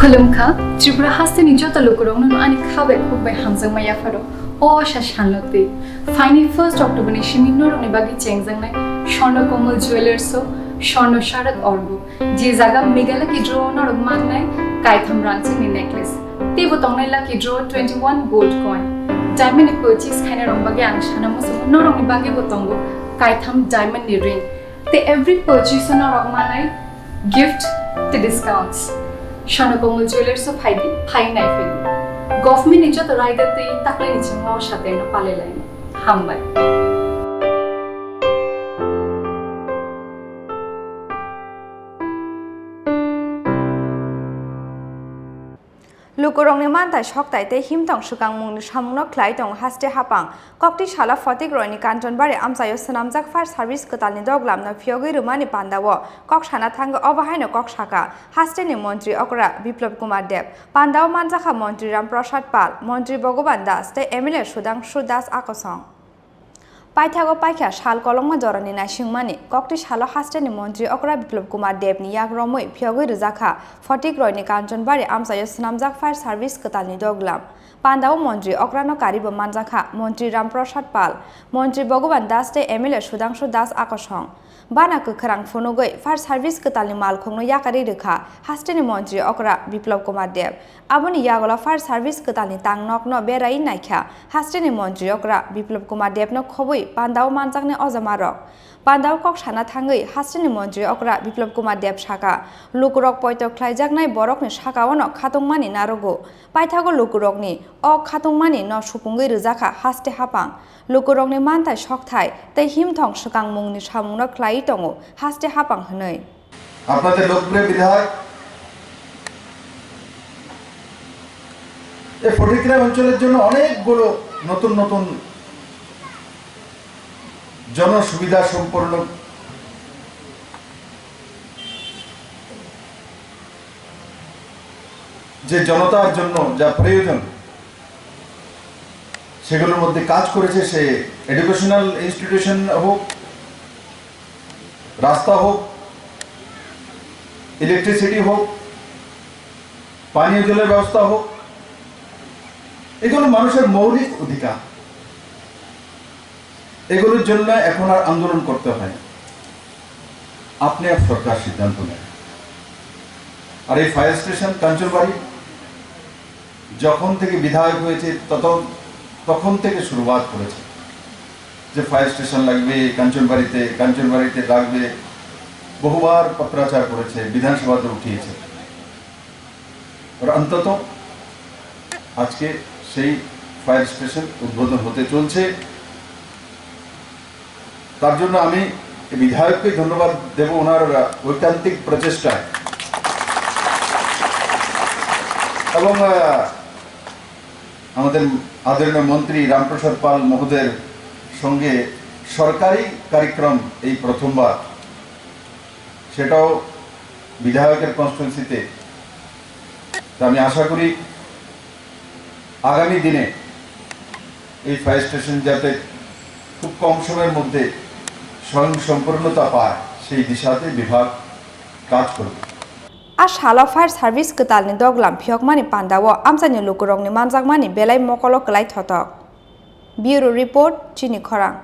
Khulumkha, Tripura has the Nijota Lukurong and Kabek by Hamza Mayafaro, or Shashanlote. Finally, 1st October Nishimino Nibagi Chengsawi, Shono Komal Jewelers, Shono Sharat Orgo, Jizaga Migala Kidro or Magnai, Kaitham Ranching necklace. Tebotong Lucky draw 21 gold coin. Diamond purchase Kana Rombagang, Shanamus, not only Bagi Botongo, Kaitham diamond ring. They every purchase on our Ogmanai gift the discounts. Shono Komal Jewelers of Heidi, High Knife. Government Ninja the rider the Taklanichim or Shatena Paleline. Hambai. Lukurong ni man tai shok tai te him tong shukang mung shamno klai tong haste hapang kokti shala Fatikroy ni Kanchanbari amsayo sanamjak fire service kotal ni doglam na phyogi rumani pandawo kok shana thang obahai no kok shaka haste ni Mantri Okra Biplab Deb pandawo manjakha Mantri Ramprasad Pal Mantri Bhogoban Das te MLA Sudhanshu Das Akosong Paithago Paikha Shal Kolongma Jorani Nashingmani, Kokti Shalo Hastani Mantri Okra Biplab Debni Yak Romwi, Phyogi Rwjakha, Fatikroy ni Kanchanbari amsayo sanamjak fire service kotal ni doglam. Pandao Mantri Okra no Karibo Manjakha, Mantri Ramprasad Pal, Mantri Bhogoban Das te MLA Sudhanshu Das Akosong. Bana Khorang Phonogoi, fire service kotal ni Malkhong no Yakari Rwjakha, Hastani Mantri Okra Biplab Deb. Aboni Yagola fire service kotal ni Tang Nok no Berai Naikha, Hastani Mantri Okra Biplab Deb no Khoboi. Pandao manjak ne ojamarok Pandao kok shana thangai Hastani Mantri Okra Biplab Deb shaka lukurok poito khlaijak nai borok ni shakaono khatungmani narogo paithago lukurok ni o khatungmani no supungai Rwjakha haste hapang lukurok ni mantai shokthai tei himthong shukang mungni samungno khlai tongo haste hapang hnoi আপনাদের লোকপ্রিয় বিধায়ক এই ফটিকরাই অঞ্চলের জন্য অনেকগুলো নতুন নতুন জনসুবিধা সম্পন্ন যে জনতার জন্য যা প্রয়োজন সেগুলোর মধ্যে কাজ করেছে সে এডুকেশনাল ইনস্টিটিউশন হোক রাস্তা হোক ইলেকট্রিসিটি হোক পানীয় জলের ব্যবস্থা হোক এগুলো মানুষের মৌলিক অধিকার এগুলোর জন্য এখন আর আন্দোলন করতে হয় আপনি আর সরকার সিদ্ধান্ত নেয় আর এই ফায়ার স্টেশন কাঞ্চনবাড়ি যখন থেকে বিধায়ক হয়েছে তখন থেকে শুরুয়াত করেছে যে ফায়ার স্টেশন লাগবে কাঞ্চনবাড়িতে লাগবে বহুবার পত্রাচার করেছে বিধানসভাতে উঠিয়েছে আর অন্তত আজকে সেই ফায়ার স্টেশন উদ্বোধন হতে চলছে তার জন্য আমি বিধায়ককে ধন্যবাদ দেব ওনার ঐকান্তিক প্রচেষ্টায় এবং আমাদের আদরণীয় মন্ত্রী রামপ্রসাদ পাল মহোদয়ের সঙ্গে সরকারি কার্যক্রম এই প্রথমবার সেটাও বিধায়কের কনস্টিটিউয়েন্সিতে আমি আশা করি আগামী দিনে এই ফায়ার স্টেশন যাতে খুব কম সময়ের মধ্যে স্বয়ংসম্পূর্ণতা পায় সেই দিশাতে বিভাগ কাজ করবে A shala fire service kotal ni doglam phiyokmani pandawo amsani lukurong ni manjakmani belai mokolo klai thotok Bureau report Chini Khorang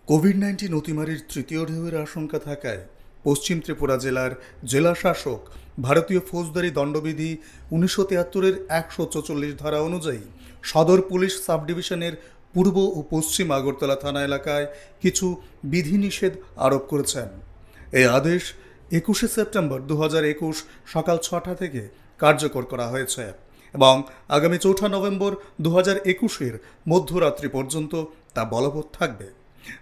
কোভিড-19 অতিমারির তৃতীয় ঢেউয়ের আশঙ্কা থাকায় পশ্চিম ত্রিপুরা জেলার জেলা শাসক ভারতীয় ফৌজদারি দণ্ডবিধি 1973-এর 144 ধারা অনুযায়ী সদর পুলিশ সাব ডিভিশনের পূর্ব ও পশ্চিম আগরতলা থানা এলাকায় কিছু বিধিনিষেধ আরোপ করেছেন। এই আদেশ 21শে সেপ্টেম্বর 2021 সকাল 6টা থেকে কার্যকর করা হয়েছে এবং আগামী 4 নভেম্বর 2021-এর মধ্যরাত্রি পর্যন্ত তা বলবৎ থাকবে।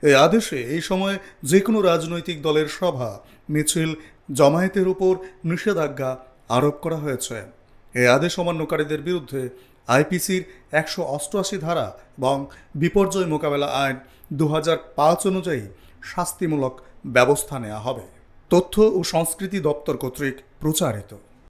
এই আদেশে এই সময় যে কোনো রাজনৈতিক দলের সভা মিছিল জমায়েতের উপর নিষেধাজ্ঞা আরোপ করা হয়েছে। এই আদেশ অমান্যকারীদের বিরুদ্ধে আইপিসির 188 ধারা এবং বিপর্যয় মোকাবেলা আইন 2005 অনুযায়ী শাস্তিমূলক ব্যবস্থা নেওয়া হবে। তথ্য ও সংস্কৃতি দপ্তর কর্তৃক প্রচারিত।